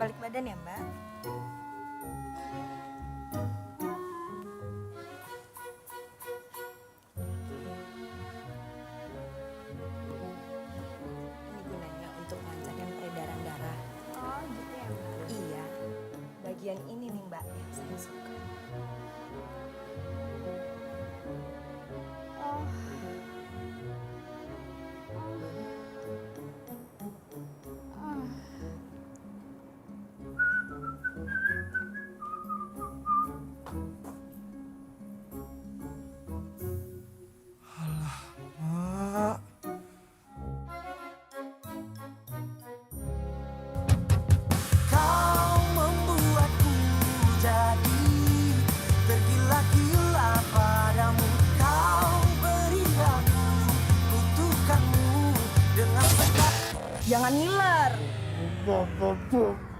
balik badan ya, Mbak. Ini gunanya untuk melancarkan peredaran darah. Oh gitu ya Mbak. Iya, bagian ini nih Mbak yang saya suka. Oh. Oh. Mak. Kau membuatku jadi tergila-gila padamu. Kau beri aku kutukanmu dengan Jangan ngiler. segala